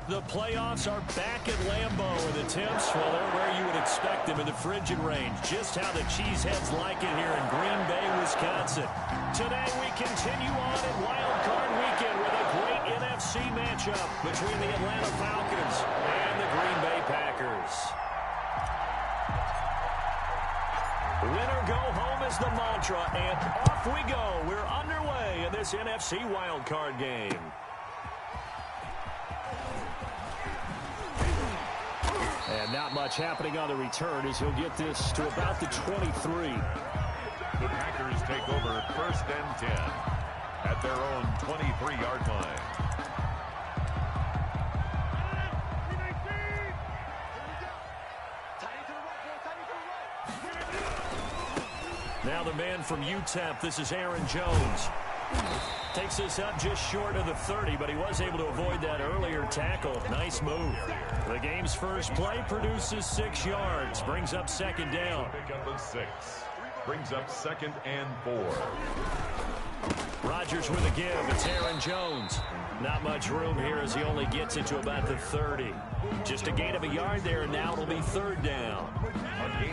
The playoffs are back at Lambeau, and the temps, well, they're where you would expect them in the frigid range. Just how the Cheeseheads like it here in Green Bay, Wisconsin. Today we continue on in Wild Card Weekend with a great NFC matchup between the Atlanta Falcons and the Green Bay Packers. Winner go home is the mantra, and off we go. We're underway in this NFC Wild Card game. And not much happening on the return as he'll get this to about the 23. The Packers take over 1st and 10 at their own 23-yard line. Now the man from UTEP, this is Aaron Jones. Takes this up just short of the 30, but he was able to avoid that earlier tackle. Nice move. The game's first play produces 6 yards. Brings up 2nd down. Pick up a 6. Brings up 2nd and 4. Rodgers with a give. It's Aaron Jones. Not much room here as he only gets it to about the 30. Just a gain of a yard there, and now it'll be 3rd down.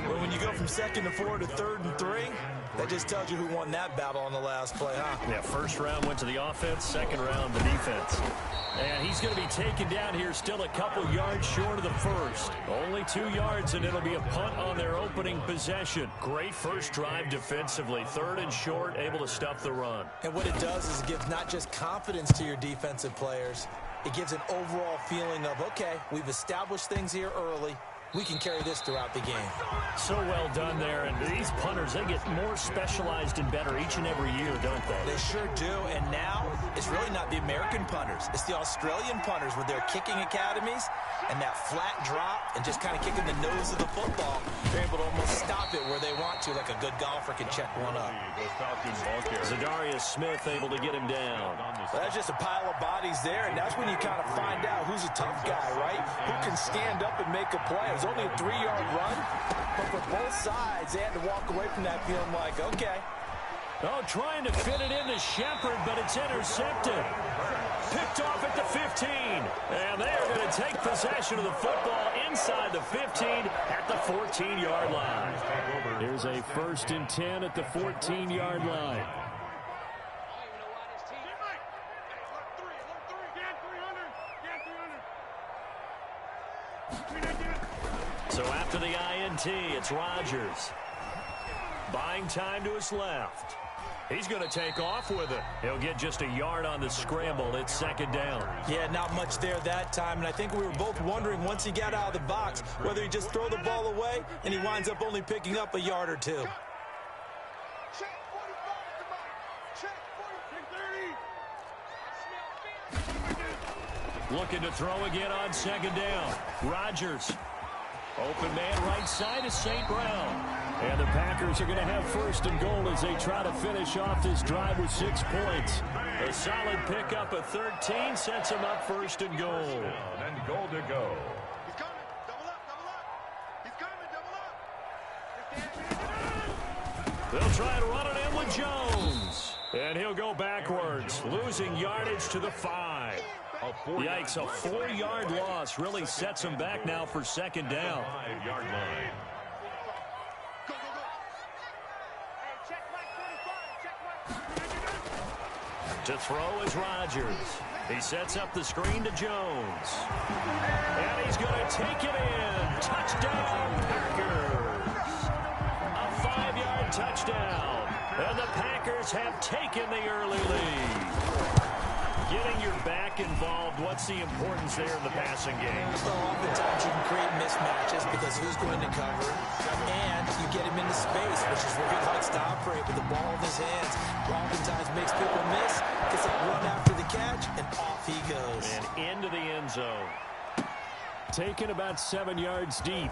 Well, when you go from 2nd to 4 to 3rd and 3, that just tells you who won that battle on the last play, huh? Yeah, first round went to the offense, 2nd round the defense. And he's going to be taken down here still a couple yards short of the first. Only 2 yards, and it'll be a punt on their opening possession. Great first drive defensively. 3rd and short, able to stuff the run. And what it does is it gives not just confidence to your defensive players, it gives an overall feeling of, okay, we've established things here early. We can carry this throughout the game. So well done there. And these punters, they get more specialized and better each and every year, don't they? They sure do. And now it's really not the American punters. It's the Australian punters with their kicking academies and that flat drop and just kind of kicking the nose of the football. They're able to almost stop it where they want to, like a good golfer can check one up. Zadarius Smith able to get him down. Well, that's just a pile of bodies there, and that's when you kind of find out who's a tough guy, right? Who can stand up and make a play. It was only a 3-yard run, but for both sides, they had to walk away from that feeling like, okay. Oh, trying to fit it into Shepard, but it's intercepted. Picked off at the 15. And they are going to take possession of the football inside the 15 at the 14-yard line. Here's a 1st and 10 at the 14-yard line. So after the INT, it's Rodgers. Buying time to his left. He's going to take off with it. He'll get just a yard on the scramble. It's 2nd down. Yeah, not much there that time. And I think we were both wondering once he got out of the box whether he just throw the ball away and he winds up only picking up a yard or 2. Looking to throw again on 2nd down. Rodgers. Open man right side is St. Brown. And the Packers are going to have 1st and goal as they try to finish off this drive with 6 points. A solid pickup of 13 sets them up 1st and goal. And goal to go. He's coming. Double up. He's coming. Double up. They'll try and run it in with Jones. And he'll go backwards, losing yardage to the 5. Yikes, a 4-yard loss really sets him back now for 2nd down. 5-yard line. To throw is Rodgers. He sets up the screen to Jones. And he's going to take it in. Touchdown, Packers. A 5-yard touchdown. And the Packers have taken the early lead. Getting your back involved, what's the importance there in the passing game? So oftentimes you can create mismatches because who's going to cover, and you get him into space, which is where he likes to operate with the ball in his hands. Oftentimes makes people miss, gets that run after the catch, and off he goes. And into the end zone. Taken about 7 yards deep.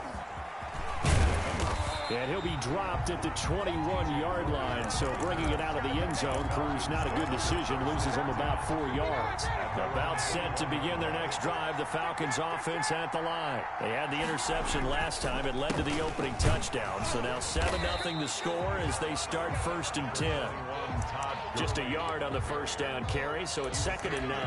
And he'll be dropped at the 21-yard line, so bringing it out of the end zone proves not a good decision, loses him about 4 yards. About set to begin their next drive, the Falcons offense at the line. They had the interception last time. It led to the opening touchdown, so now 7-0 the score as they start 1st and 10. Todd Just a yard on the first down carry, so it's 2nd and 9.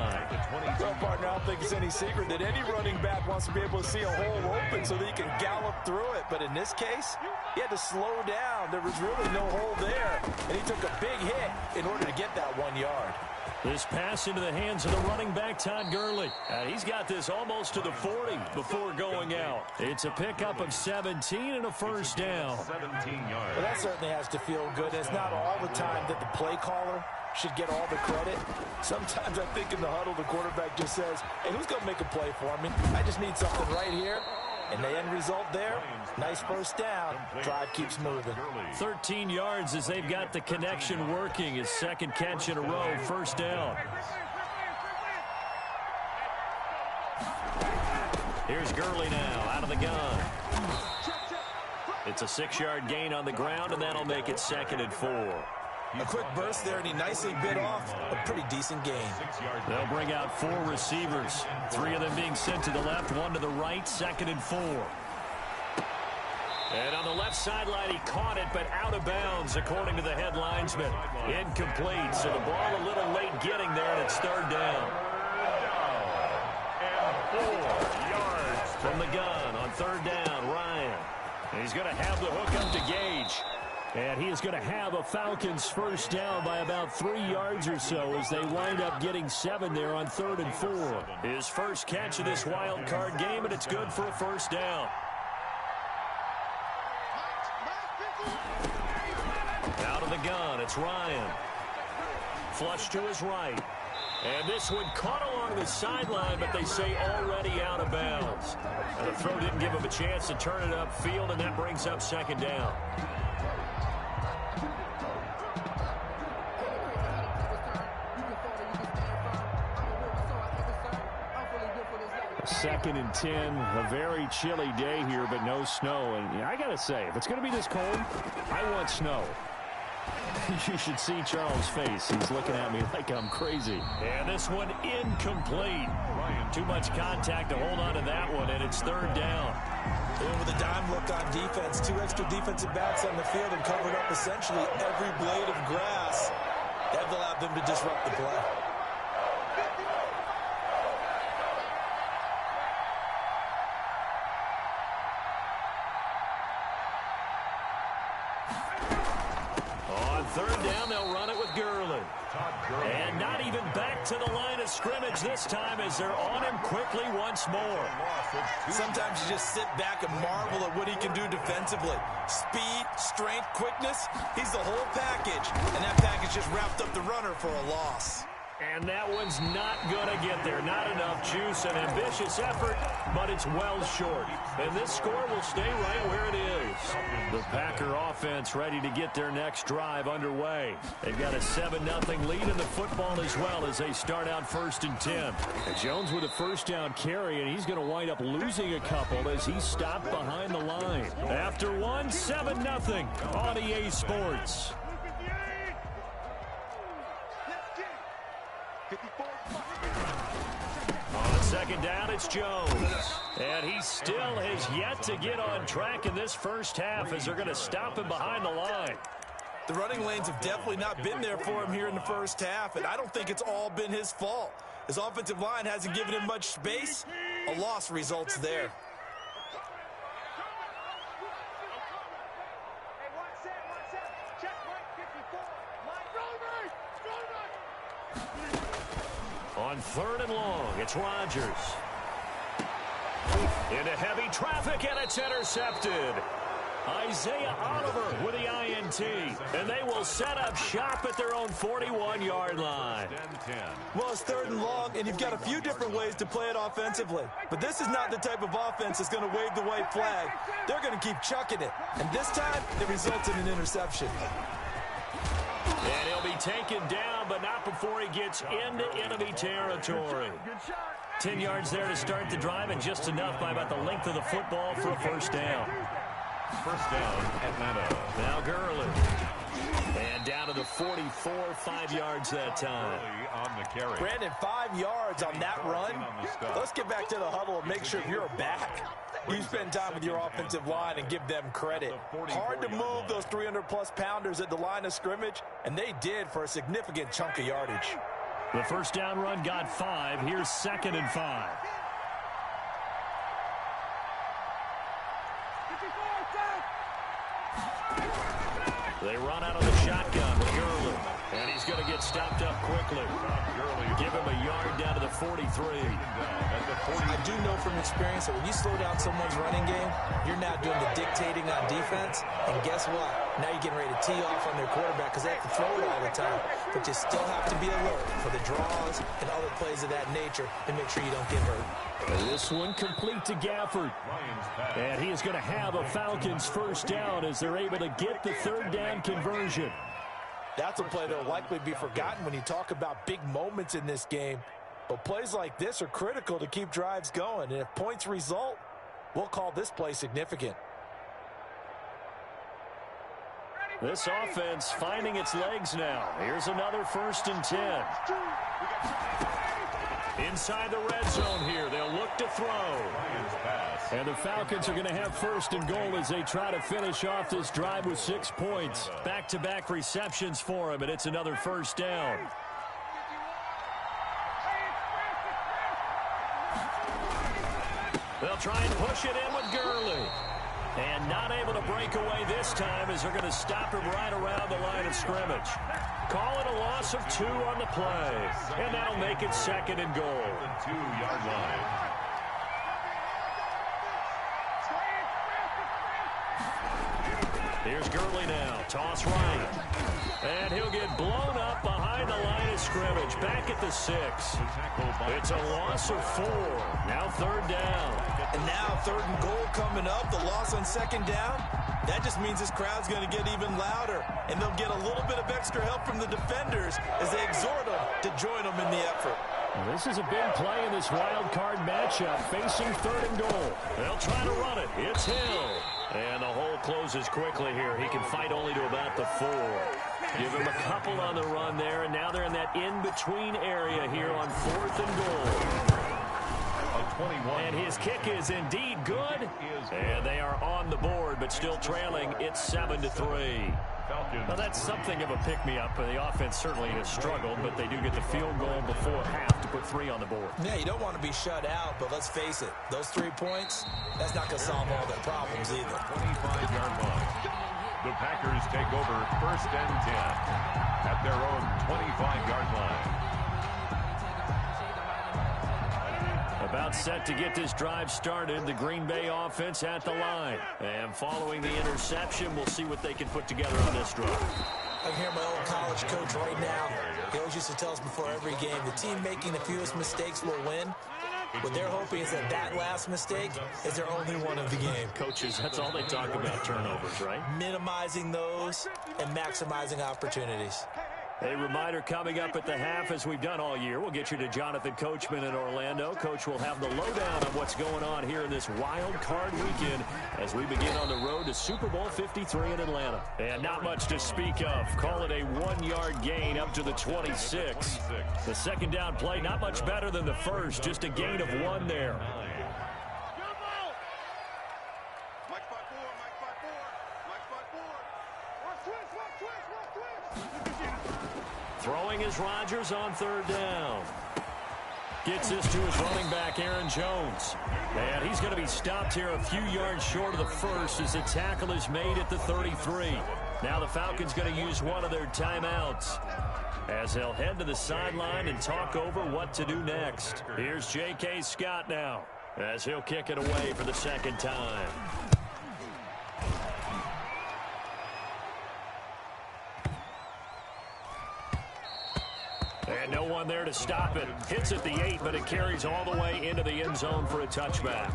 Well, partner, I don't think it's any secret that any running back wants to be able to see a hole open so that he can gallop through it. But in this case, he had to slow down. There was really no hole there, and he took a big hit in order to get that 1 yard. This pass into the hands of the running back, Todd Gurley. He's got this almost to the 40 before going out. It's a pickup of 17 and a first down. 17 yards. Well, that certainly has to feel good. It's not all the time that the play caller should get all the credit. Sometimes I think in the huddle, the quarterback just says, hey, who's going to make a play for me? I just need something right here. And the end result there, nice first down. Drive keeps moving. 13 yards as they've got the connection working. His second catch in a row, first down. Here's Gurley now, out of the gun. It's a 6-yard gain on the ground, and that'll make it 2nd and 4. A quick burst there, and he nicely bit off a pretty decent gain. They'll bring out 4 receivers. 3 of them being sent to the left, 1 to the right, 2nd and 4. And on the left sideline, he caught it, but out of bounds, according to the head linesman. Incomplete, so the ball a little late getting there, and it's 3rd down. And 4 yards. From the gun on 3rd down, Ryan. And he's going to have the hook up to Gage. And he is going to have a Falcons first down by about 3 yards or so as they wind up getting 7 there on 3rd and 4. His first catch of this wild card game, and it's good for a first down. Out of the gun, it's Ryan. Flush to his right. And this one caught along the sideline, but they say already out of bounds. And the throw didn't give him a chance to turn it upfield, and that brings up 2nd down. 2nd and 10, a very chilly day here, but no snow. And I got to say, if it's going to be this cold, I want snow. You should see Charles' face. He's looking at me like I'm crazy. And this one incomplete. Too much contact to hold on to that one, and it's 3rd down. And with a dime look on defense, 2 extra defensive backs on the field and covered up essentially every blade of grass. That allowed them to disrupt the play. On 3rd down, they'll run it with Gurley. And not even back to the line of scrimmage this time as they're on him quickly once more. Sometimes you just sit back and marvel at what he can do defensively. Speed, strength, quickness, he's the whole package. And that package just wrapped up the runner for a loss. And that one's not going to get there. Not enough juice. An ambitious effort, but it's well short. And this score will stay right where it is. The Packer offense ready to get their next drive underway. They've got a 7-0 lead in the football as well as they start out 1st and 10. And Jones with a first down carry, and he's going to wind up losing a couple as he's stopped behind the line. After one, 7-0 on EA Sports. On 2nd down, it's Jones. And he still has yet to get on track in this first half as they're going to stop him behind the line. The running lanes have definitely not been there for him here in the first half, and I don't think it's all been his fault. His offensive line hasn't given him much space. A loss results there. On 3rd and long, it's Rodgers. Into heavy traffic, and it's intercepted. Isaiah Oliver with the INT. And they will set up shop at their own 41-yard line. Well, it's 3rd and long, and you've got a few different ways to play it offensively. But this is not the type of offense that's going to wave the white flag. They're going to keep chucking it. And this time, it results in an interception. And he'll be taken down, but not before he gets into enemy territory. 10 yards there to start the drive, and just enough by about the length of the football for a first down. First down, Atlanta. Now Gurley. And down to the 44, 5 yards that time. On the carry. Brandon, 5 yards on that run. Let's get back to the huddle and make sure you're back. You spend time with your offensive line and give them credit. Hard to move those 300-plus pounders at the line of scrimmage, and they did for a significant chunk of yardage. The first down run got 5. Here's 2nd and 5. They run out of the shotgun with Gurley. And he's going to get stopped up quickly. Give him a yard down to the 43. I do know from experience that when you slow down someone's running game, you're now doing the dictating on defense. And guess what? Now you're getting ready to tee off on their quarterback because they have to throw it all the time. But you still have to be alert for the draws and other plays of that nature to make sure you don't get hurt. This one complete to Gafford. And he is going to have a Falcons first down as they're able to get the 3rd down conversion. That's a play that will likely be forgotten when you talk about big moments in this game. But plays like this are critical to keep drives going. And if points result, we'll call this play significant. This offense finding its legs now. Here's another 1st and 10. Inside the red zone here. They'll look to throw. And the Falcons are going to have 1st and goal as they try to finish off this drive with 6 points. Back-to-back receptions for him, and it's another 1st down. They'll try and push it in with Gurley. And not able to break away this time as they're going to stop him right around the line of scrimmage. Call it a loss of 2 on the play. And that'll make it 2nd and goal. 2-yard line. Here's Gurley now. Toss right. And he'll get blown up behind the line of scrimmage. Back at the 6. It's a loss of 4. Now 3rd down. And now 3rd and goal coming up. The loss on 2nd down. That just means this crowd's going to get even louder. And they'll get a little bit of extra help from the defenders as they exhort them to join them in the effort. Well, this is a big play in this wild card matchup, facing 3rd and goal. They'll try to run it. It's Hill. And the hole closes quickly here. He can fight only to about the 4. Give him a couple on the run there, and now they're in that in-between area here on 4th and goal. And his kick is indeed good. And they are on the board, but still trailing. It's 7-3. Now, that's something of a pick-me-up. The offense certainly has struggled, but they do get the field goal before half to put 3 on the board. Yeah, you don't want to be shut out, but let's face it. Those 3 points, that's not going to solve all their problems either. 25-yard line. The Packers take over 1st and 10 at their own 25-yard line. About set to get this drive started. The Green Bay offense at the line. And following the interception, we'll see what they can put together on this drive. I can hear my old college coach right now. He always used to tell us before every game, the team making the fewest mistakes will win. What they're hoping is that that last mistake is their only one of the game. Coaches, that's all they talk about, turnovers, right? Minimizing those and maximizing opportunities. A reminder coming up at the half, as we've done all year. We'll get you to Jonathan Coachman in Orlando. Coach will have the lowdown on what's going on here in this wild card weekend as we begin on the road to Super Bowl 53 in Atlanta. And not much to speak of. Call it a 1-yard gain up to the 26. The 2nd down play, not much better than the first. Just a gain of 1 there. Throwing is Rodgers on 3rd down. Gets this to his running back, Aaron Jones. And he's going to be stopped here a few yards short of the first as the tackle is made at the 33. Now the Falcons going to use one of their timeouts as they'll head to the sideline and talk over what to do next. Here's J.K. Scott now as he'll kick it away for the 2nd time. And no one there to stop it. Hits at the 8, but it carries all the way into the end zone for a touchback.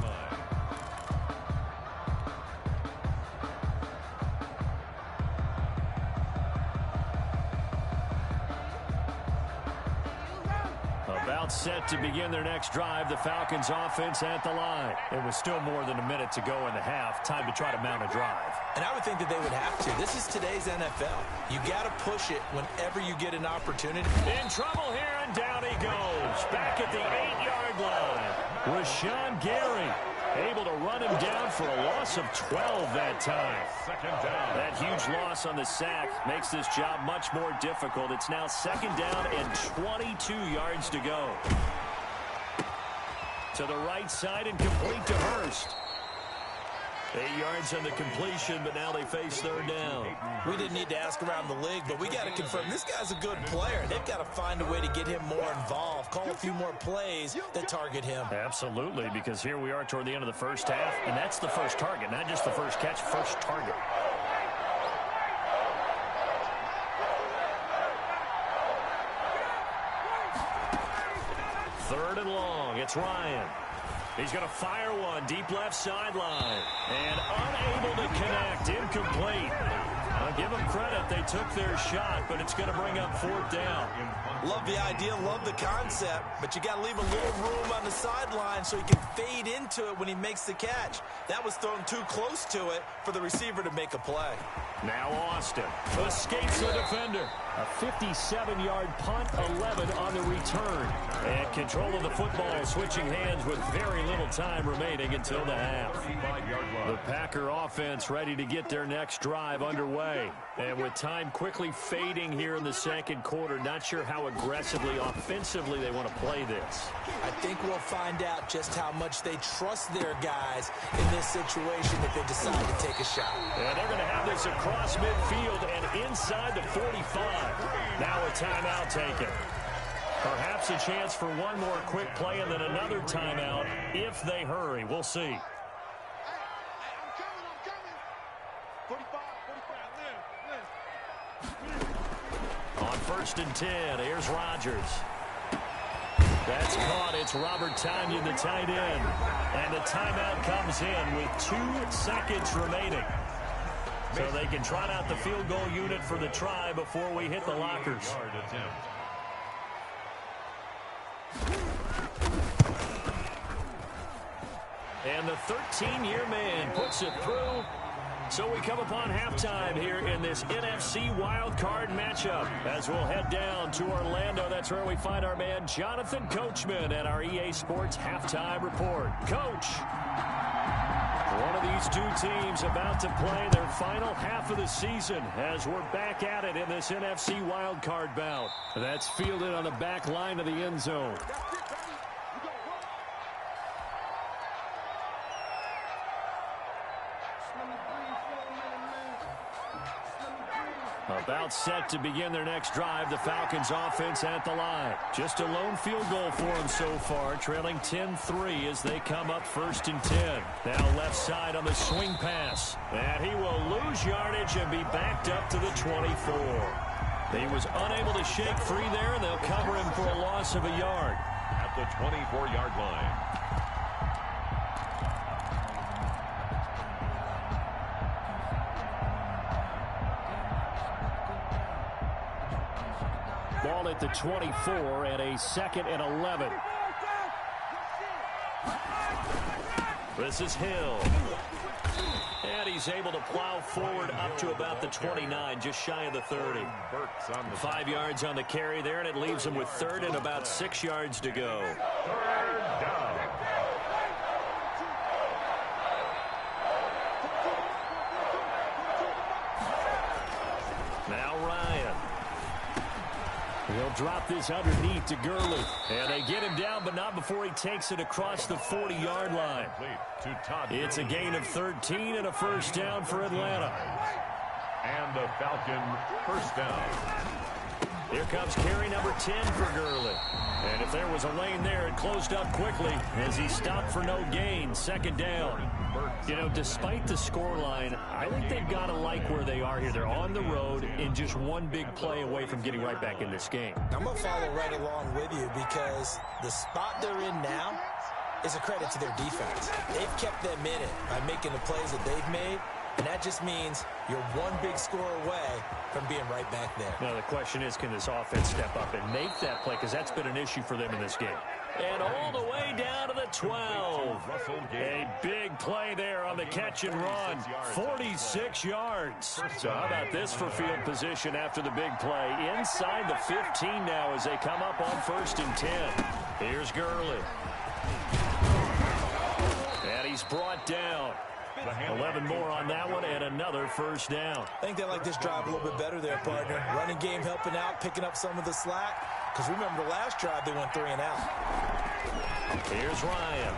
About set to begin their next drive. The Falcons offense at the line. It was still more than a minute to go in the half. Time to try to mount a drive. And I would think that they would have to. This is today's NFL. You got to push it whenever you get an opportunity. In trouble here, and down he goes. Back at the 8-yard line. Rashawn Gary. Able to run him down for a loss of 12 that time. Second down. That huge loss on the sack makes this job much more difficult. It's now second down and 22 yards to go. To the right side and complete to Hurst. 8 yards on the completion, but now they face third down. We didn't need to ask around the league, but we got to confirm this guy's a good player. They've got to find a way to get him more involved, call a few more plays that target him. Absolutely, because here we are toward the end of the first half, and that's the first target, not just the first catch, first target. Third and long, it's Ryan. He's going to fire one deep left sideline. And unable to connect. Incomplete. I'll give them credit. They took their shot, but it's going to bring up fourth down. Love the idea, love the concept, but you got to leave a little room on the sideline so he can fade into it when he makes the catch. That was thrown too close to it for the receiver to make a play. Now Austin escapes the defender. A 57-yard punt, 11 on the return. And control of the football switching hands with very little time remaining until the half. The Packer offense ready to get their next drive underway. And with time quickly fading here in the second quarter, not sure how aggressively, offensively they want to play this. I think we'll find out just how much they trust their guys in this situation if they decide to take a shot. And they're going to have this across midfield and inside the 45. Now a timeout taken. Perhaps a chance for one more quick play and then another timeout if they hurry. We'll see. I'm coming. 45, On first and 10, here's Rodgers. That's caught. It's Robert Tonyan, the tight end. And the timeout comes in with 2 seconds remaining. So they can trot out the field goal unit for the try before we hit the lockers. And the 13-year man puts it through. So we come upon halftime here in this NFC wildcard matchup as we'll head down to Orlando. That's where we find our man Jonathan Coachman at our EA Sports Halftime Report. Coach, one of these two teams about to play their final half of the season as we're back at it in this NFC wildcard bout. That's fielded on the back line of the end zone. About set to begin their next drive, the Falcons offense at the line. Just a lone field goal for them so far, trailing 10-3 as they come up first and 10. Now left side on the swing pass. And he will lose yardage and be backed up to the 24. He was unable to shake free there, and they'll cover him for a loss of a yard. At the 24-yard line. Ball at the 24 and a 2nd and 11. This is Hill. And he's able to plow forward up to about the 29, just shy of the 30. 5 yards on the carry there, and it leaves him with 3rd and about 6 yards to go. Third down. Now Ryan. He'll drop this underneath to Gurley. And they get him down, but not before he takes it across the 40-yard line. It's a gain of 13 and a first down for Atlanta. And the Falcon first down. Here comes carry number 10 for Gurley. And if there was a lane there, it closed up quickly as he stopped for no gain. 2nd down. You know, despite the scoreline, I think they've got to like where they are here. They're on the road and just one big play away from getting right back in this game. I'm going to follow right along with you because the spot they're in now is a credit to their defense. They've kept them in it by making the plays that they've made, and that just means you're one big score away from being right back there. Now, the question is, can this offense step up and make that play? Because that's been an issue for them in this game. And all the way down to the 12. A big play there on the catch and run. 46 yards. So how about this for field position after the big play? Inside the 15 now as they come up on 1st and 10. Here's Gurley. And he's he's brought down. 11 more on that one and another first down. I think they like this drive a little bit better there, partner. Running game helping out, picking up some of the slack. Because remember the last drive, they went 3 and out. Here's Ryan.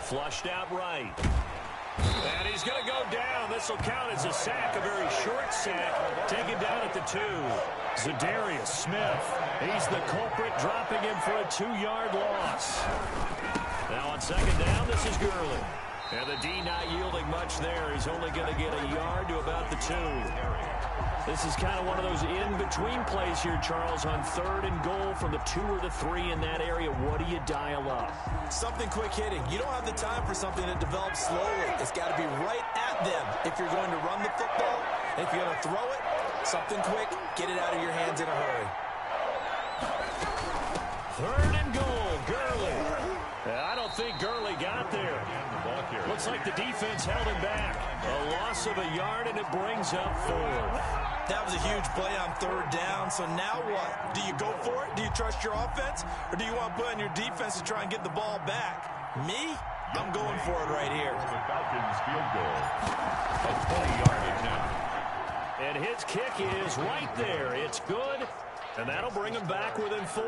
Flushed out right. And he's going to go down. This will count as a sack, a very short sack. Taken down at the 2. Za'Darius Smith. He's the culprit, dropping him for a 2-yard loss. Now on second down, this is Gurley. And the D not yielding much there. He's only going to get a yard to about the 2. This is kind of one of those in-between plays here, Charles, on 3rd and goal from the 2 or the 3 in that area. What do you dial up? Something quick hitting. You don't have the time for something that develops slowly. It's got to be right at them if you're going to run the football. And if you're going to throw it, something quick, get it out of your hands in a hurry. 3rd and goal, Gurley. I don't think Gurley got there. Looks like the defense held him back. A loss of a yard, and it brings up 4th. That was a huge play on 3rd down, so now what? Do you go for it? Do you trust your offense? Or do you want to put on your defense to try and get the ball back? Me? I'm going for it right here. The Falcons field goal. A 20-yard attempt. And his kick is right there. It's good, and that'll bring him back within 4.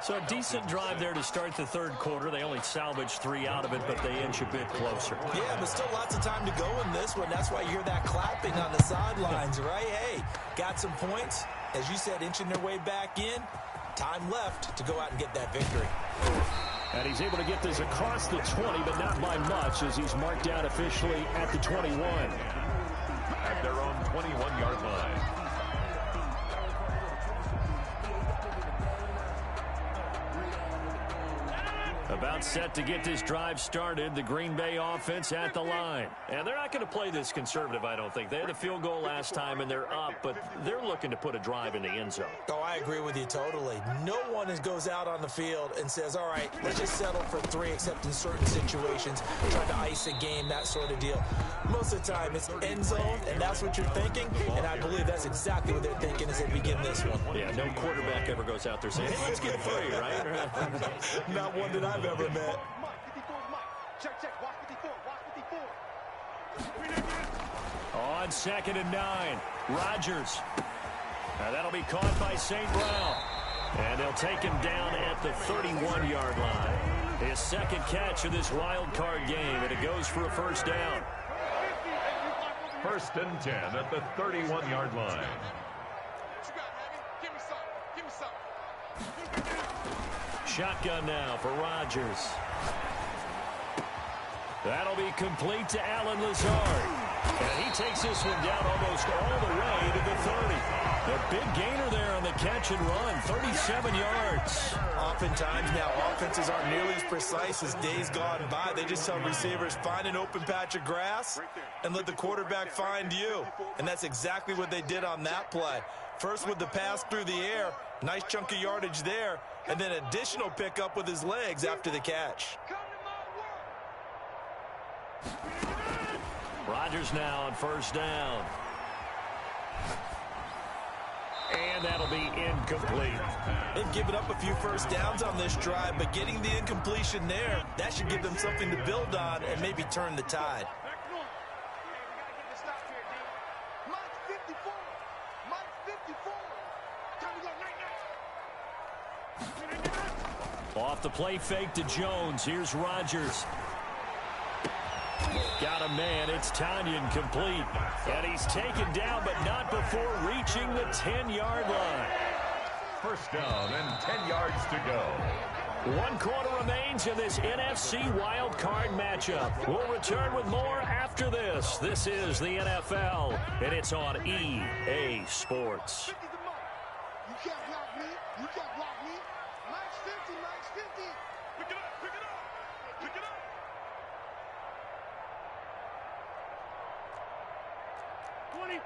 So a decent drive there to start the 3rd quarter. They only salvaged 3 out of it, but they inch a bit closer. Yeah, but still lots of time to go in this one. That's why you hear that clapping on the sidelines, right? Hey, got some points. As you said, inching their way back in. Time left to go out and get that victory. And he's able to get this across the 20, but not by much, as he's marked down officially at the 21. At their own 21-yard line. About set to get this drive started, the Green Bay offense at the line. And they're not going to play this conservative, I don't think. They had a field goal last time, and they're up, but they're looking to put a drive in the end zone. Oh, I agree with you totally. No one goes out on the field and says, all right, let's just settle for 3, except in certain situations, trying to ice a game, that sort of deal. Most of the time, it's end zone, and that's what you're thinking, and I believe that's exactly what they're thinking as they begin this one. Yeah, no quarterback ever goes out there saying, hey, let's get 3, right? Not one that I've ever met. On 2nd and 9, Rodgers. That'll be caught by St. Brown. And they'll take him down at the 31-yard line. His 2nd catch of this wild card game, and it goes for a first down. 1st and 10 at the 31-yard line. Shotgun now for Rodgers. That'll be complete to Allen Lazard. And he takes this one down almost all the way to the 30. A big gainer there on the catch and run, 37 yards. Oftentimes now, offenses aren't nearly as precise as days gone by. They just tell receivers, find an open patch of grass and let the quarterback find you. And that's exactly what they did on that play. First with the pass through the air, nice chunk of yardage there, and then additional pickup with his legs after the catch. Rodgers now on 1st down. And that'll be incomplete. They've given up a few first downs on this drive, but getting the incompletion there, that should give them something to build on and maybe turn the tide. Off the play fake to Jones. Here's Rodgers. Got a man. It's Tanyan complete. And he's taken down, but not before reaching the 10-yard line. First down and 10 yards to go. 1 quarter remains in this NFC wild card matchup. We'll return with more after this. This is the NFL, and it's on EA Sports. You can't block me. You can't block me. Mike's 50, Mike's 50. Pick it up, pick it up. Pick it up. 26.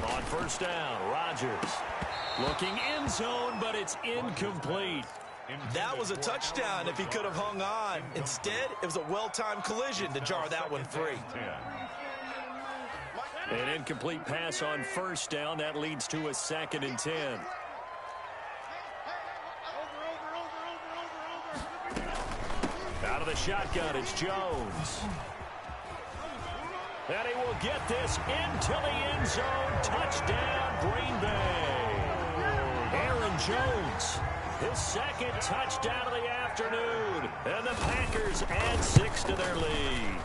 On 1st down, Rodgers looking end zone, but it's incomplete. That was a touchdown if he could have hung on. Instead, it was a well-timed collision to jar that one free. An incomplete pass on 1st down. That leads to a 2nd and 10. shotgun. It's Jones. And he will get this into the end zone. Touchdown, Green Bay. Aaron Jones, his second touchdown of the afternoon. And the Packers add 6 to their lead.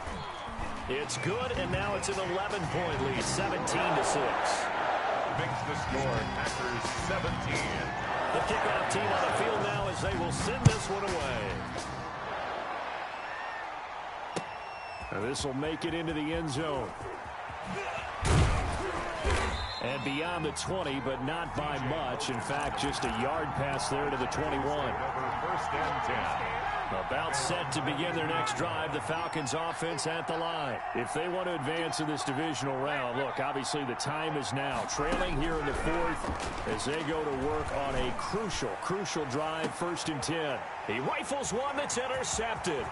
It's good, and now it's an 11-point lead, 17-6. Makes the score, Packers 17. The kickoff team on the field now as they will send this one away. And this will make it into the end zone. And beyond the 20, but not by much. In fact, just a yard pass there to the 21. First and 10. About set to begin their next drive, the Falcons offense at the line. If they want to advance in this divisional round, look, obviously the time is now. Trailing here in the 4th as they go to work on a crucial drive, 1st and 10. He rifles one that's intercepted.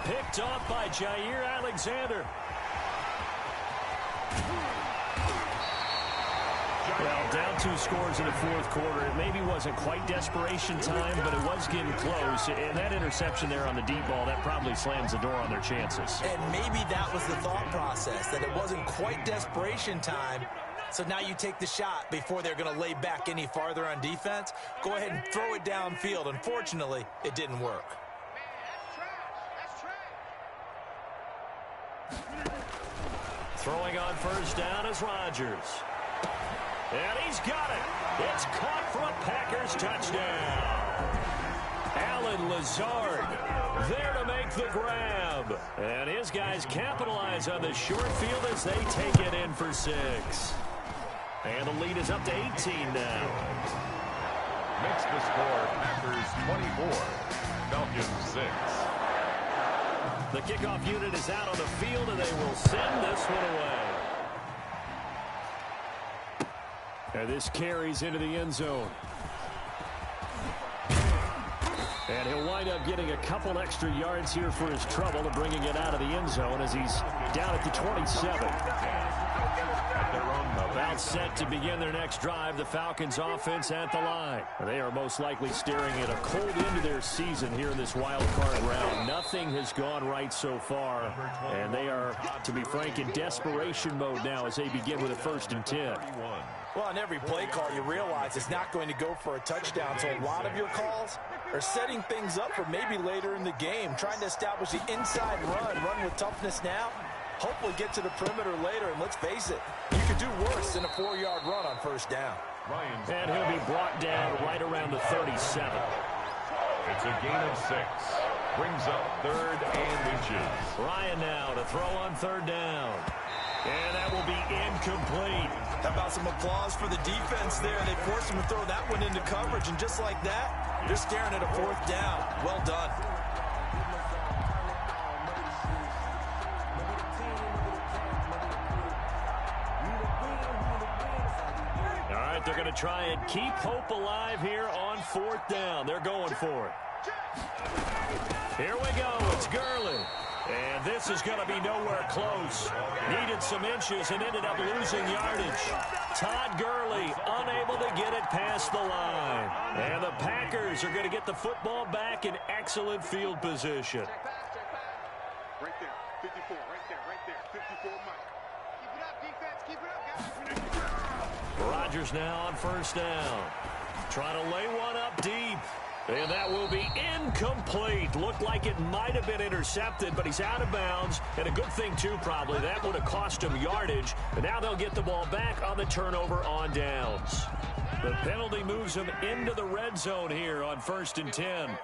Picked off by Jair Alexander. Well, down 2 scores in the 4th quarter. It maybe wasn't quite desperation time, but it was getting close. And that interception there on the deep ball, that probably slams the door on their chances. And maybe that was the thought process, that it wasn't quite desperation time. So now you take the shot before they're going to lay back any farther on defense. Go ahead and throw it downfield. Unfortunately, it didn't work. Throwing on 1st down is Rodgers. And he's got it. It's caught for a Packers touchdown. Allen Lazard there to make the grab. And his guys capitalize on the short field as they take it in for 6. And the lead is up to 18 now. Makes the score, Packers 24, Falcons 6. The kickoff unit is out on the field, and they will send this one away. And this carries into the end zone. And he'll wind up getting a couple extra yards here for his trouble and bringing it out of the end zone as he's down at the 27. About set to begin their next drive, the Falcons offense at the line. They are most likely staring at a cold end to their season here in this wild card round. Nothing has gone right so far, and they are, to be frank, in desperation mode now as they begin with a 1st and 10. Well, on every play call, you realize it's not going to go for a touchdown, so a lot of your calls are setting things up for maybe later in the game, trying to establish the inside run with toughness now, hopefully get to the perimeter later, and let's face it, you could do worse than a 4-yard run on 1st down. And he'll be brought down right around the 37. It's a gain of 6. Brings up 3rd and inches. Ryan now to throw on 3rd down. And that will be incomplete. How about some applause for the defense there? They forced him to throw that one into coverage, and just like that, they're staring at a 4th down. Well done. All right, they're going to try and keep hope alive here on 4th down. They're going for it. Here we go. It's Gurley. And this is going to be nowhere close. Needed some inches and ended up losing yardage. Todd Gurley unable to get it past the line. And the Packers are going to get the football back in excellent field position. Right there, 54, right there, 54 Mike. Keep it up, defense, keep it up, guys. Rodgers now on 1st down. Trying to lay one up deep. And that will be incomplete. Looked like it might have been intercepted, but he's out of bounds. And a good thing, too, probably. That would have cost him yardage. And now they'll get the ball back on the turnover on downs. The penalty moves him into the red zone here on 1st and 10.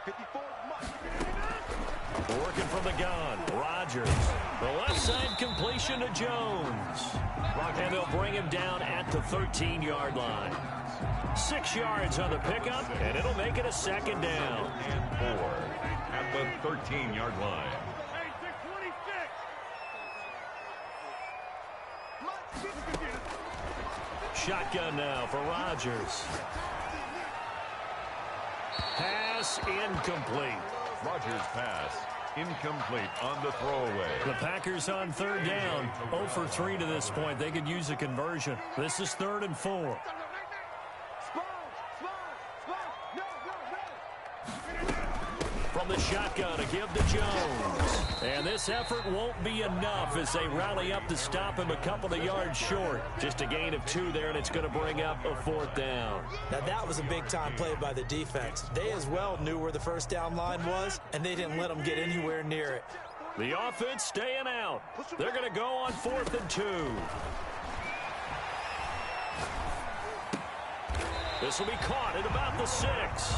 54 Mike. Working from the gun, Rodgers. The left side completion to Jones. And they'll bring him down at the 13-yard line. 6 yards on the pickup, and it'll make it a 2nd down. And 4 at the 13-yard line. Shotgun now for Rodgers. Pass incomplete. Rodgers' pass incomplete on the throwaway. The Packers on 3rd down. 0 for 3 to this point. They could use a conversion. This is 3rd and 4. From From the shotgun, a give to Jones. And this effort won't be enough as they rally up to stop him a couple of yards short. Just a gain of 2 there, and it's going to bring up a 4th down. Now, that was a big-time play by the defense. They as well knew where the first down line was, and they didn't let them get anywhere near it. The offense staying out. They're going to go on 4th and 2. This will be caught at about the 6.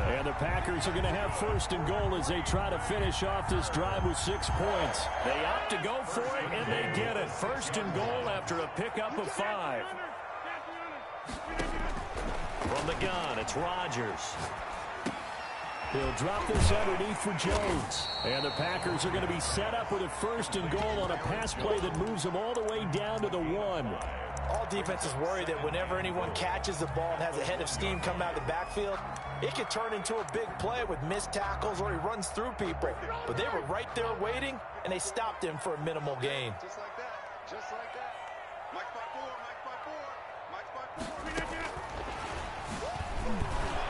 And the Packers are going to have 1st and goal as they try to finish off this drive with 6 points. They opt to go for it, and they get it. 1st and goal after a pickup of 5. From the gun, it's Rodgers. He'll drop this underneath for Jones. And the Packers are going to be set up with a 1st and goal on a pass play that moves them all the way down to the 1. All defenses worry that whenever anyone catches the ball and has a head of steam come out of the backfield, it could turn into a big play with missed tackles or he runs through people. But they were right there waiting, and they stopped him for a minimal gain. Just like that. Just like that. Mike by 4. Mike by 4.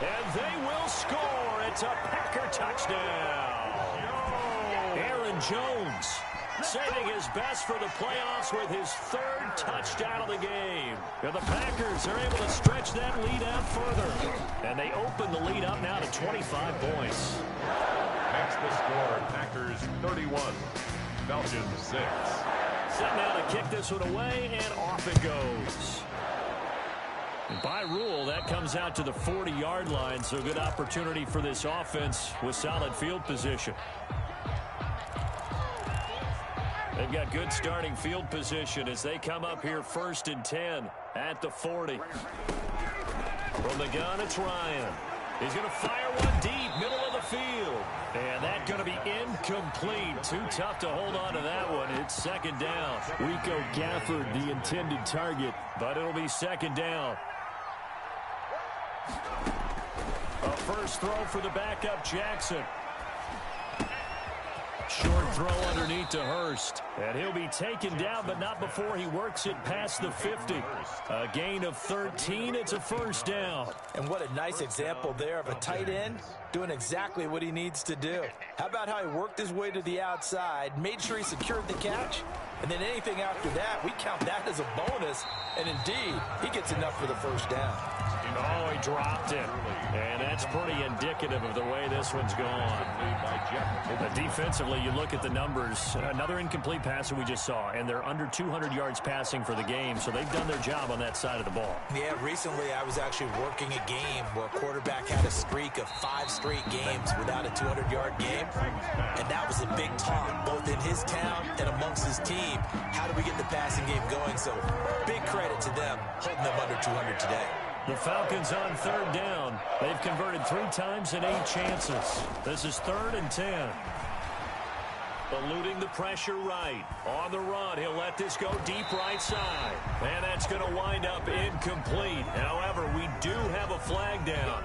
And they will score. It's a Packer touchdown. Aaron Jones saving his best for the playoffs with his 3rd touchdown of the game. And the Packers are able to stretch that lead out further. And they open the lead up now to 25 points. Next the score, Packers 31, Falcons 6. Set now to kick this one away, and off it goes. By rule, that comes out to the 40-yard line, so good opportunity for this offense with solid field position. They've got good starting field position as they come up here 1st and 10 at the 40. From the gun, it's Ryan. He's going to fire one deep, middle of the field. And that's going to be incomplete. Too tough to hold on to that one. It's 2nd down. Rico Gafford, the intended target, but it'll be 2nd down. A first throw for the backup, Jackson. Short throw underneath to Hurst. And he'll be taken down, but not before he works it past the 50. A gain of 13. It's a 1st down. And what a nice example there of a tight end doing exactly what he needs to do. How about how he worked his way to the outside, made sure he secured the catch, and then anything after that, we count that as a bonus. And indeed, he gets enough for the 1st down. Oh, he dropped it. And that's pretty indicative of the way this one's gone. Defensively, you look at the numbers. Another incomplete pass that we just saw, and they're under 200 yards passing for the game, so they've done their job on that side of the ball. Yeah, recently I was actually working a game where a quarterback had a streak of 5 straight games without a 200-yard game, and that was a big talk, both in his town and amongst his team. How do we get the passing game going? So big credit to them holding them under 200 today. The Falcons on 3rd down. They've converted 3 times in 8 chances. This is 3rd and 10. Eluding the pressure right. On the run, he'll let this go deep right side. And that's going to wind up incomplete. However, we do have a flag down.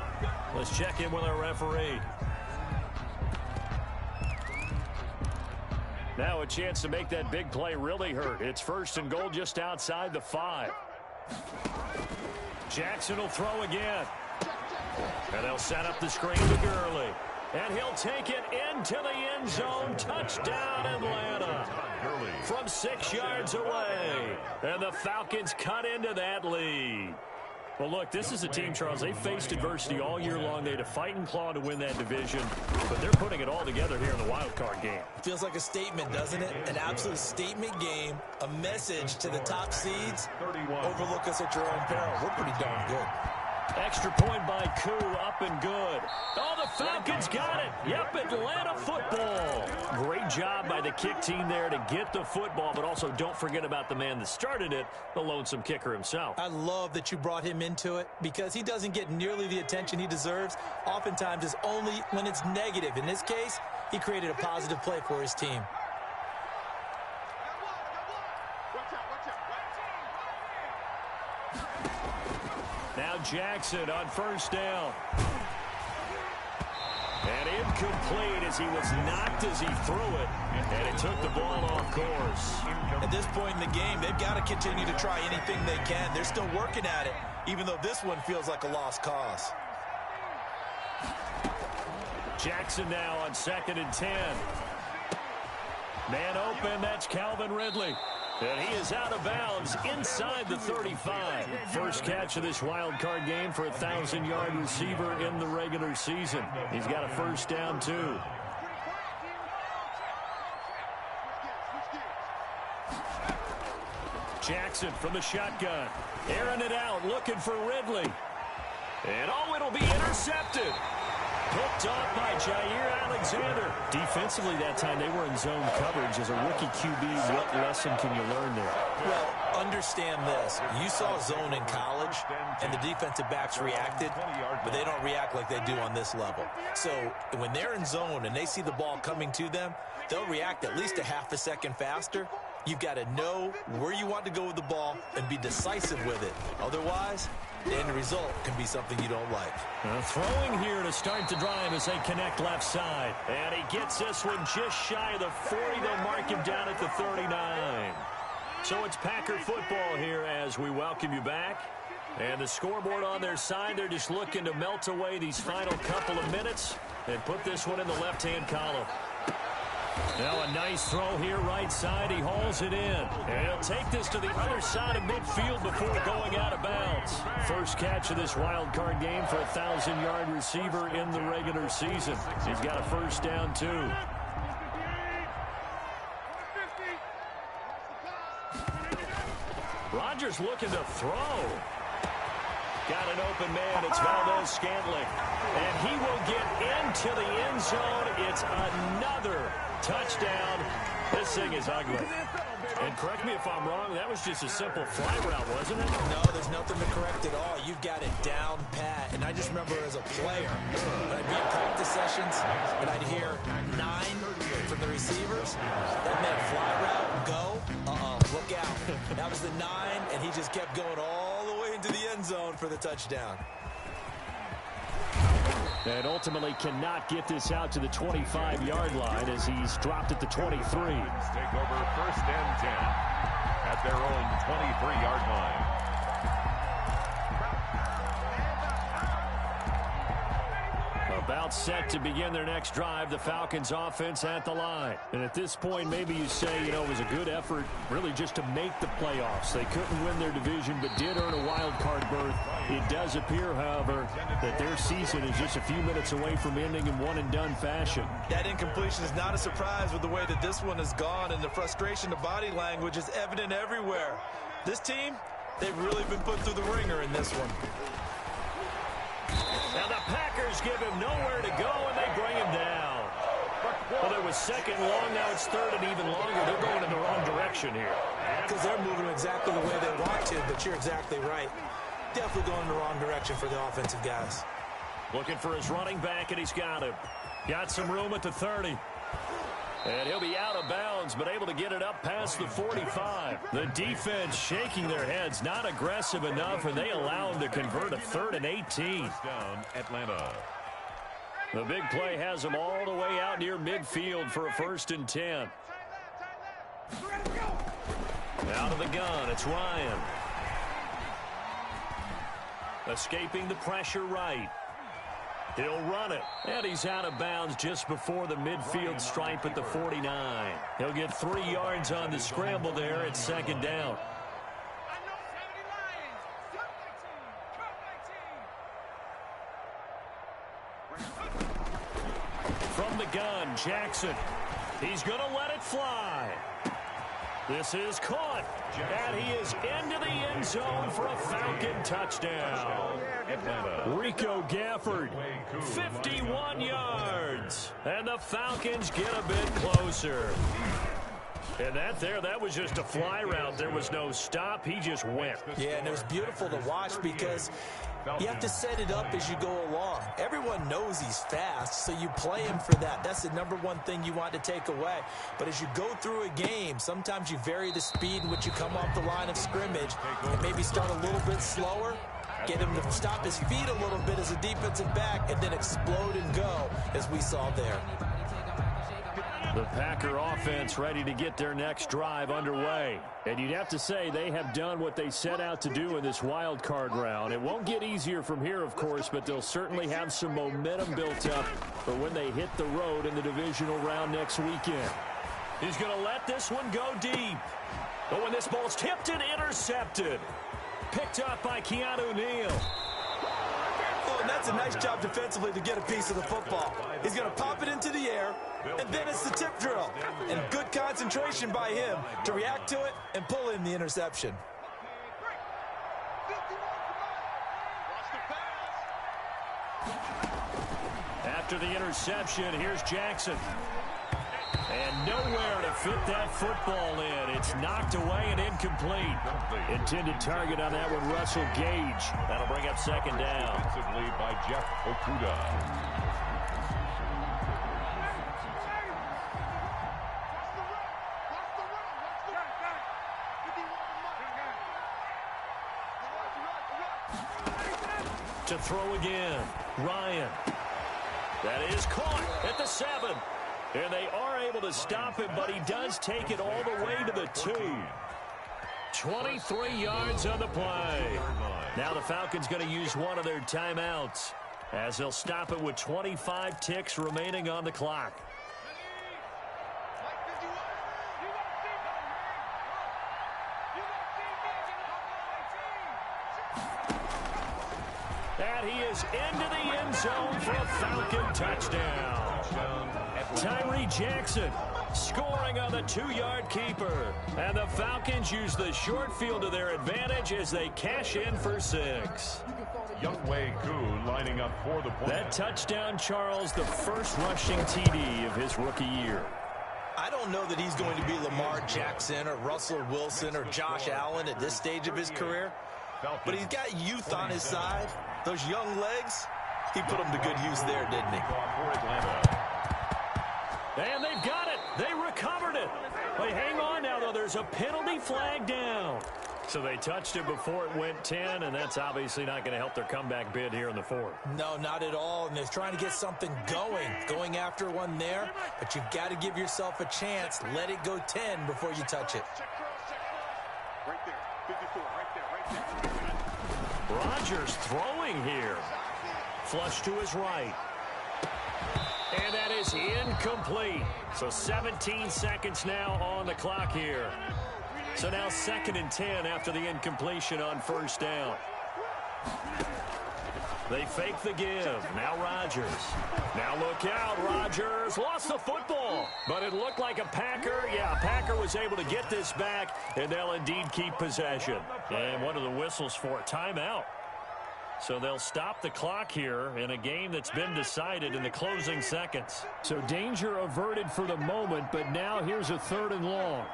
Let's check in with our referee. Now a chance to make that big play really hurt. It's 1st and goal just outside the 5. Jackson will throw again. And they'll set up the screen to Gurley. And he'll take it into the end zone. Touchdown, Atlanta. From 6 yards away. And the Falcons cut into that lead. Well, look, this is a team, Charles. They faced adversity all year long. They had to fight and claw to win that division. But they're putting it all together here in the wild card game. Feels like a statement, doesn't it? An absolute statement game. A message to the top seeds. Overlook us at your own peril. We're pretty darn good. Extra point by Koo, up and good. Oh, the Falcons got it. Yep, Atlanta football. Great job by the kick team there to get the football, but also don't forget about the man that started it, the lonesome kicker himself. I love that you brought him into it because he doesn't get nearly the attention he deserves. Oftentimes it's only when it's negative. In this case, he created a positive play for his team. Now Jackson on 1st down. And incomplete as he was knocked as he threw it. And it took the ball off course. At this point in the game, they've got to continue to try anything they can. They're still working at it, even though this one feels like a lost cause. Jackson now on 2nd and 10. Man open, that's Calvin Ridley. And he is out of bounds inside the 35. First catch of this wild card game for a 1,000-yard receiver in the regular season. He's got a first down, too. Jackson from the shotgun. Airing it out, looking for Ridley. And it'll be intercepted. Picked off by Jair Alexander. Defensively that time, they were in zone coverage. As a rookie QB, what lesson can you learn there? Well, understand this. You saw zone in college, and the defensive backs reacted, but they don't react like they do on this level. So when they're in zone and they see the ball coming to them, they'll react at least a half a second faster. You've got to know where you want to go with the ball and be decisive with it. Otherwise, the end result can be something you don't like. Throwing here to start the drive as they connect left side. And he gets this one just shy of the 40. They'll mark him down at the 39. So it's Packer football here as we welcome you back. And the scoreboard on their side, they're just looking to melt away these final couple of minutes and put this one in the left-hand column. Now a nice throw here right side. He hauls it in. And he'll take this to the other side of midfield before going out of bounds. First catch of this wild card game for a 1,000-yard receiver in the regular season. He's got a first down, too. Rodgers looking to throw. Got an open man. It's Valdez-Scantling. And he will get into the end zone. It's another touchdown. This thing is ugly. And correct me if I'm wrong, that was just a simple fly route, wasn't it? No, there's nothing to correct at all. You've got it down pat. And I just remember as a player, when I'd be in practice sessions, and I'd hear 9 from the receivers. That meant fly route, go. Look out. That was the 9, and he just kept going all the way into the end zone for the touchdown. And ultimately cannot get this out to the 25-yard line as he's dropped at the 23. Take over 1st and 10 at their own 23-yard line. About set to begin their next drive, the Falcons offense at the line. And at this point, maybe you say, it was a good effort really just to make the playoffs. They couldn't win their division, but did earn a wild card berth. It does appear, however, that their season is just a few minutes away from ending in one-and-done fashion. That incompletion is not a surprise with the way that this one has gone, and the frustration of body language is evident everywhere. This team, they've really been put through the ringer in this one. Now the Packers give him nowhere to go, and they bring him down. Well, it was 2nd and long. Now it's 3rd and even longer. They're going in the wrong direction here. Because they're moving exactly the way they want to, but you're exactly right. Definitely going in the wrong direction for the offensive guys. Looking for his running back, and he's got him. Got some room at the 30. And he'll be out of bounds, but able to get it up past the 45. The defense shaking their heads, not aggressive enough, and they allow him to convert a 3rd and 18. Down Atlanta. The big play has them all the way out near midfield for a 1st and 10. Out of the gun, it's Ryan. Escaping the pressure right. He'll run it, and he's out of bounds just before the midfield stripe at the 49. He'll get 3 yards on the scramble there at 2nd down. From the gun, Jackson. He's going to let it fly. This is caught, and he is into the end zone for a Falcon touchdown. Rico Gafford, 51 yards, and the Falcons get a bit closer. And that was just a fly route. There was no stop. He just went. Yeah, and it was beautiful to watch because you have to set it up as you go along. Everyone knows he's fast, so you play him for that. That's the #1 thing you want to take away. But as you go through a game, sometimes you vary the speed in which you come off the line of scrimmage and maybe start a little bit slower, get him to stop his feet a little bit as a defensive back, and then explode and go, as we saw there. The Packer offense ready to get their next drive underway. And you'd have to say they have done what they set out to do in this wild card round. It won't get easier from here, of course, but they'll certainly have some momentum built up for when they hit the road in the divisional round next weekend. He's going to let this one go deep. But when this ball's tipped and intercepted, picked up by Keanu Neal. Oh, and that's a nice job defensively to get a piece of the football. He's going to pop it into the air, and then it's the tip drill. And good concentration by him to react to it and pull in the interception. After the interception, here's Jackson. And nowhere to fit that football in. It's knocked away and incomplete. Intended target on that one, Russell Gage. That'll bring up second down. Defensively by Jeff Okudah. To throw again, Ryan. That is caught at the 7. And they are able to stop him, but he does take it all the way to the 2. 23 yards on the play. Now the Falcons going to use one of their timeouts as they'll stop it with 25 ticks remaining on the clock. And he is into the end zone for a Falcon touchdown. Tyree Jackson scoring on the 2-yard keeper. And the Falcons use the short field to their advantage as they cash in for 6. Younghoe Koo lining up for the point. That touchdown, Charles, the first rushing TD of his rookie year. I don't know that he's going to be Lamar Jackson or Russell Wilson or Josh Allen at this stage of his career. But he's got youth on his side. Those young legs, he put them to good use there, didn't he? And they've got it. They recovered it. But hang on now, though. There's a penalty flag down. So they touched it before it went 10, and that's obviously not going to help their comeback bid here in the 4th. No, not at all. And they're trying to get something going after one there. But you've got to give yourself a chance. Let it go 10 before you touch it. Right there. 54. Right there. Rodgers throwing here. Flush to his right. And that is incomplete. So 17 seconds now on the clock here. So now 2nd and 10 after the incompletion on first down. They fake the give. Now Rodgers. Now look out. Rodgers lost the football. But it looked like a Packer. Yeah, Packer was able to get this back, and they'll indeed keep possession. And what are the whistles for? Timeout. So they'll stop the clock here in a game that's been decided in the closing seconds. So danger averted for the moment, but now here's a 3rd and long.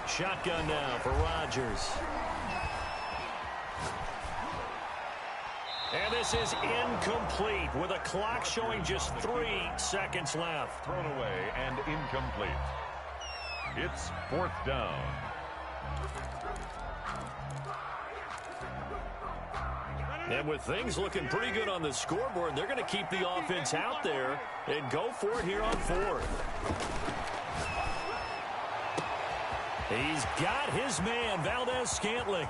Shotgun now for Rodgers. And this is incomplete with a clock showing just 3 seconds left. Thrown away and incomplete. It's 4th down. And with things looking pretty good on the scoreboard, they're going to keep the offense out there and go for it here on 4th. He's got his man, Valdez-Scantling.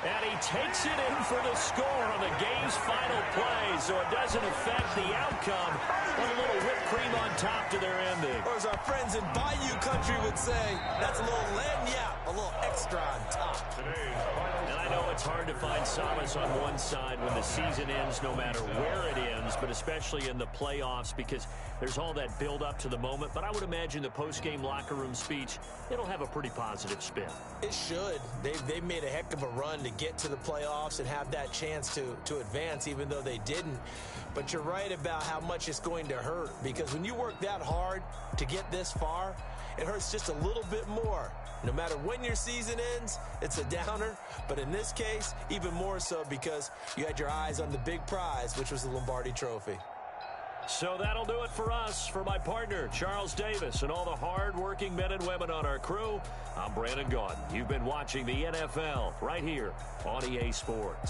And he takes it in for the score on the game's final play, so it doesn't affect the outcome. A little whipped cream on top to their ending. Or as our friends in Bayou Country would say, that's a little lagniappe, a little extra on top. And I know it's hard to find solace on one side when the season ends, no matter where it ends, but especially in the playoffs, because there's all that build up to the moment. But I would imagine the post-game locker room speech, it'll have a pretty positive spin. It should. They've made a heck of a run to get to the playoffs and have that chance to advance, even though they didn't. But you're right about how much it's going to hurt, because when you work that hard to get this far, it hurts just a little bit more. No matter when your season ends, it's a downer. But in this case, even more so because you had your eyes on the big prize, which was the Lombardi Trophy. So that'll do it for us. For my partner, Charles Davis, and all the hard-working men and women on our crew, I'm Brandon Gaudin. You've been watching the NFL right here on EA Sports.